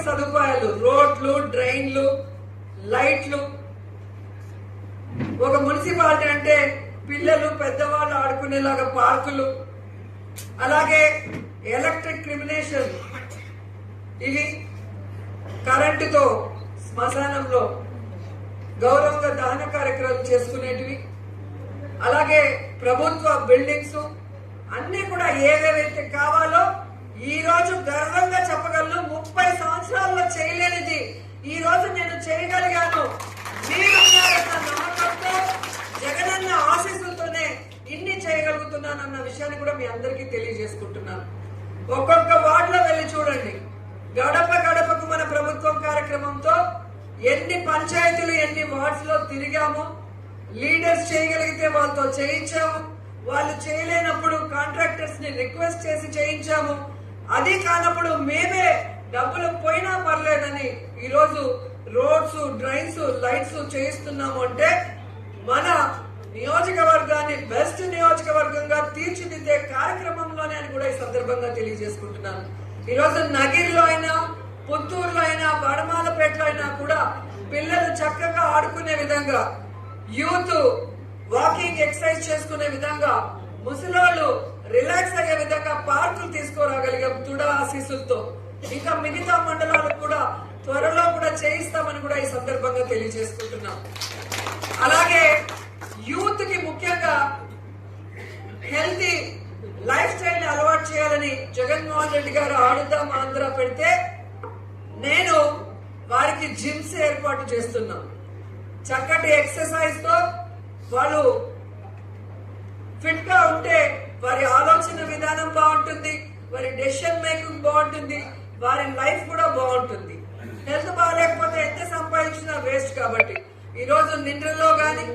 సదుపాయాలు, రోడ్లు, డ్రైన్లు, లైట్లు. ఒక మున్సిపాలిటీ అంటే పిల్లలు పెద్దవాళ్ళు ఆడుకునేలాగా పార్కులు, అలాగే ఎలక్ట్రిక్ క్రిమినేషన్, ఇవి కరెంటుతో శ్మశానంలో గౌరవంగా దహన కార్యక్రమాలు చేసుకునేటివి, అలాగే ప్రభుత్వ బిల్డింగ్స్ అన్ని కూడా ఏవేవైతే కావాలో ఈ రోజు గర్వంగా చెప్పగలను. 30 సంవత్సరాల్లో చేయలేనిది ఈ రోజు నేను చేయగలిగాను. మీరున్నారన్న నమ్మకంతో, జగనన్న ఆశీస్సులతోనే ఇన్ని చేయగలుగుతున్నానన్న విషయాన్ని కూడా మీ అందరికీ తెలియజేసుకుంటున్నాను. ఒక్కొక్క వార్డులో వెళ్ళి చూడండి. గడప గడపకు మన ప్రభుత్వం కార్యక్రమంతో ఎన్ని పంచాయతీలు, ఎన్ని వార్డ్స్ లో తిరిగాము. లీడర్స్ చేయగలిగితే వాళ్ళతో చేయించాము, వాళ్ళు చేయలేనప్పుడు కాంట్రాక్టర్స్ ని రిక్వెస్ట్ చేసి చేయించాము. అది కానప్పుడు మేమే డబ్బులు పోయినా పర్లేదని ఈరోజు రోడ్స్, డ్రైన్స్, లైట్స్ చేయిస్తున్నాము. అంటే మన నియోజకవర్గాన్ని బెస్ట్ నియోజకవర్గంగా తీర్చిదిద్దే కార్యక్రమంలోనే అని కూడా ఈ సందర్భంగా తెలియజేసుకుంటున్నాను. ఈరోజు నగిరిలో అయినా, పుత్తూరులో అయినా, వడమాలపేటలో అయినా కూడా పిల్లలు చక్కగా ఆడుకునే విధంగా, యూత్ వాకింగ్ ఎక్సర్సైజ్ చేసుకునే విధంగా, ముసలోళ్ళు రిలాక్స్ అయ్యే విధంగా పార్కులు తీసుకురాగలిగాం తుడా ఆశీస్సులతో. ఇంకా మిగతా మండలాలకు కూడా త్వరలో కూడా చేయిస్తామని కూడా ఈ సందర్భంగా తెలియజేసుకుంటున్నాం. అలాగే యూత్ కి ముఖ్యంగా హెల్తీ లైఫ్ స్టైల్ ని అలవాటు చేయాలని జగన్మోహన్ రెడ్డి గారు ఆడుదాం ఆంధ్ర పెడితే నేను వారికి జిమ్స్ ఏర్పాటు చేస్తున్నాం. చక్కటి ఎక్సర్సైజ్ తో వాళ్ళు ఫిట్ గా ఉంటే వారి ఆలోచన విధానం బాగుంటుంది, వారి డెసిషన్ మేకింగ్ బాగుంటుంది, వారి లైఫ్ కూడా బాగుంటుంది. హెల్త్ బాగాలేకపోతే ఎంత సంపాదించినా వేస్ట్. కాబట్టి ఈ రోజు నిండ్రలో గాని,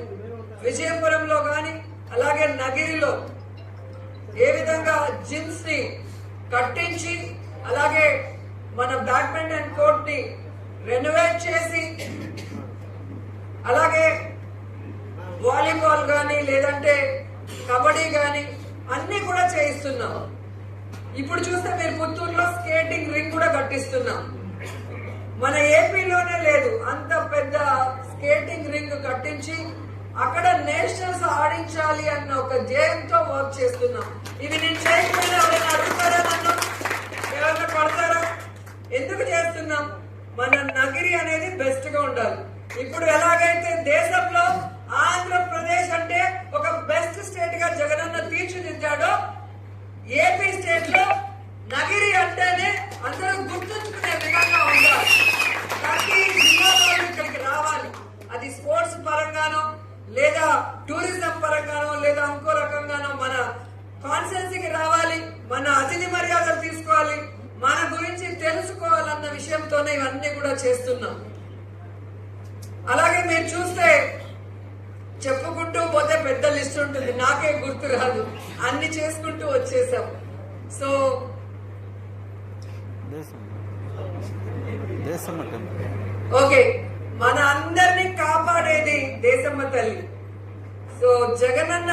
విజయపురంలో గాని, అలాగే నగిరిలో ఏ విధంగా జిమ్స్ ని కట్టించి, అలాగే మన బ్యాడ్మింటన్ కోర్ట్ ని రెనోవేట్ చేసి, అలాగే వాలీబాల్ గాని లేదంటే కబడ్డీ గాని అన్ని కూడా చేయిస్తున్నాం. ఇప్పుడు చూస్తే మీరు పుత్తూరులో స్కేటింగ్ రింగ్ కూడా కట్టిస్తున్నాం. మన ఏపీలోనే లేదు అంత పెద్ద స్కేటింగ్ రింగ్ కట్టించి అక్కడ నేషనల్స్ ఆడించాలి అన్న ఒక ధ్యేయంతో వర్క్ చేస్తున్నాం. ఇవి నేను చేయకపోయినా ఎవరైనా అడుగుతారా, నన్ను ఎవరైనా పడతారా? ఎందుకు చేస్తున్నాం? మన నగిరి అనేది బెస్ట్ గా ఉండాలి. ఇప్పుడు ఎలాగైతే దేశంలో ఆంధ్రప్రదేశ్ అంటే ఒక బెస్ట్ స్టేట్ గా జగనన్న తీర్చిదిద్దాడో, ఏపీ స్టేట్ లో నగిరి అంటేనే అందరూ గుర్తుంచుకునే విధంగా ఉండాలి. ప్రతి జిల్లాలో ఇక్కడికి రావాలి. అది స్పోర్ట్స్ పరంగానో, లేదా టూరిజం పరంగానో, లేదా ఇంకో రకంగానో మన కాన్స్టిట్యున్సీకి రావాలి. మన అతిథి మర్యాదలు తీసుకోవాలి, మన గురించి తెలుసుకోవాలన్న విషయంతోనే ఇవన్నీ కూడా చేస్తున్నాం. అలాగే మీరు చూస్తే చెప్పుకుంటూ పోతే పెద్ద లిస్ట్ ఉంటుంది, నాకే గుర్తు రాదు, అన్ని చేసుకుంటూ వచ్చేసాం. సో ఓకే, మన అందరినీ కాపాడేది దేశమ్మ తల్లి. సో జగనన్న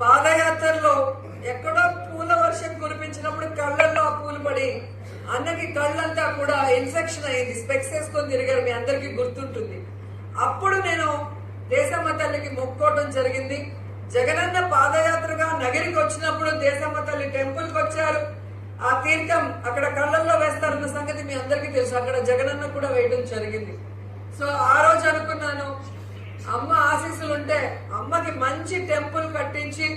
పాదయాత్రలో ఎక్కడో పూల వర్షం కురిపించినప్పుడు కళ్ళల్లో ఆ పూలు పడి అన్నకి కళ్ళంతా కూడా ఇన్ఫెక్షన్ అయింది, స్పెక్స్ వేసుకొని తిరిగారు, మీ అందరికీ గుర్తుంటుంది. అప్పుడు నేను దేశమ్మ తల్లికి మొక్కోవడం జరిగింది. జగనన్న పాదయాత్రగా నగిరికి వచ్చినప్పుడు దేశమ్మ తల్లి టెంపుల్ కి వచ్చారు. ఆ తీర్థం అక్కడ కళ్ళల్లో వేస్తారన్న సంగతి మీ అందరికీ తెలుసు. అక్కడ జగనన్న కూడా వేయడం జరిగింది. సో ఆ రోజు అనుకున్నాను, అమ్మ ఆశీస్సులు ఉంటే అమ్మకి మంచి టెంపుల్ కట్టించి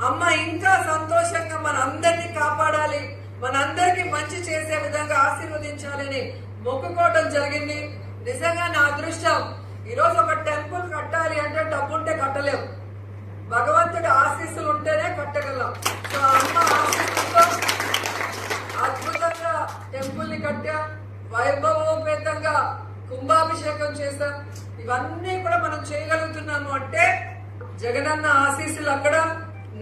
అమ్మ ఇంకా సంతోషంగా మన అందరినీ కాపాడాలి, మనందరికీ మంచి చేసే విధంగా ఆశీర్వదించాలని మొక్కుకోవడం జరిగింది. నిజంగా నా అదృష్టం. ఈరోజు ఒక టెంపుల్ కట్టాలి అంటే డబ్బుంటే కట్టలేం, భగవంతుడి ఆశీస్సులు ఉంటేనే కట్టగలం. సో అమ్మ ఆశీస్సులతో అద్భుతంగా టెంపుల్ ని కట్టా, వైభవోపేతంగా కుంభాభిషేకం చేశాం. ఇవన్నీ కూడా మనం చేయగలుగుతున్నాము అంటే జగనన్న ఆశీస్సులు అక్కడ,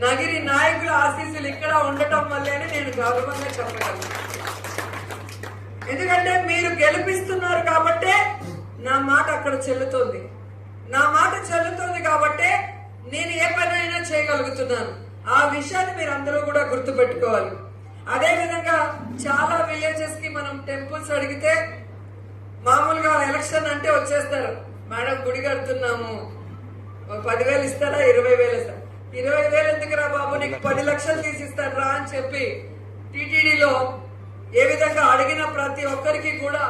నగిరి నాయకుల ఆశీస్సులు ఇక్కడ ఉండటం వల్లేనే నేను గౌరవంగా చెప్పగలను. ఎందుకంటే మీరు గెలిపిస్తున్నారు కాబట్టే నా మాట అక్కడ చెల్లుతోంది. నా మాట చెల్లుతోంది కాబట్టే నేను ఏ పనైనా చేయగలుగుతున్నాను. ఆ విషయాన్ని మీరు అందరూ కూడా గుర్తుపెట్టుకోవాలి. అదే విధంగా చాలా విలేజెస్ కి మనం టెంపుల్స్ అడిగితే మామూలుగా ఎలక్షన్ అంటే వచ్చేస్తారు, మేడం గుడి కడుతున్నాము 10,000 ఇస్తారా 20,000 ఇస్తారా, 20,000 ఎందుకురా బాబు నీకు 10 లక్షలు తీసిస్తాను రా అని చెప్పి టీటీడీలో ఏ విధంగా అడిగిన ప్రతి ఒక్కరికి కూడా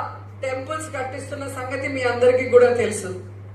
టెంపుల్స్ కట్టిస్తున్న సంగతి మీ అందరికీ కూడా తెలుసు.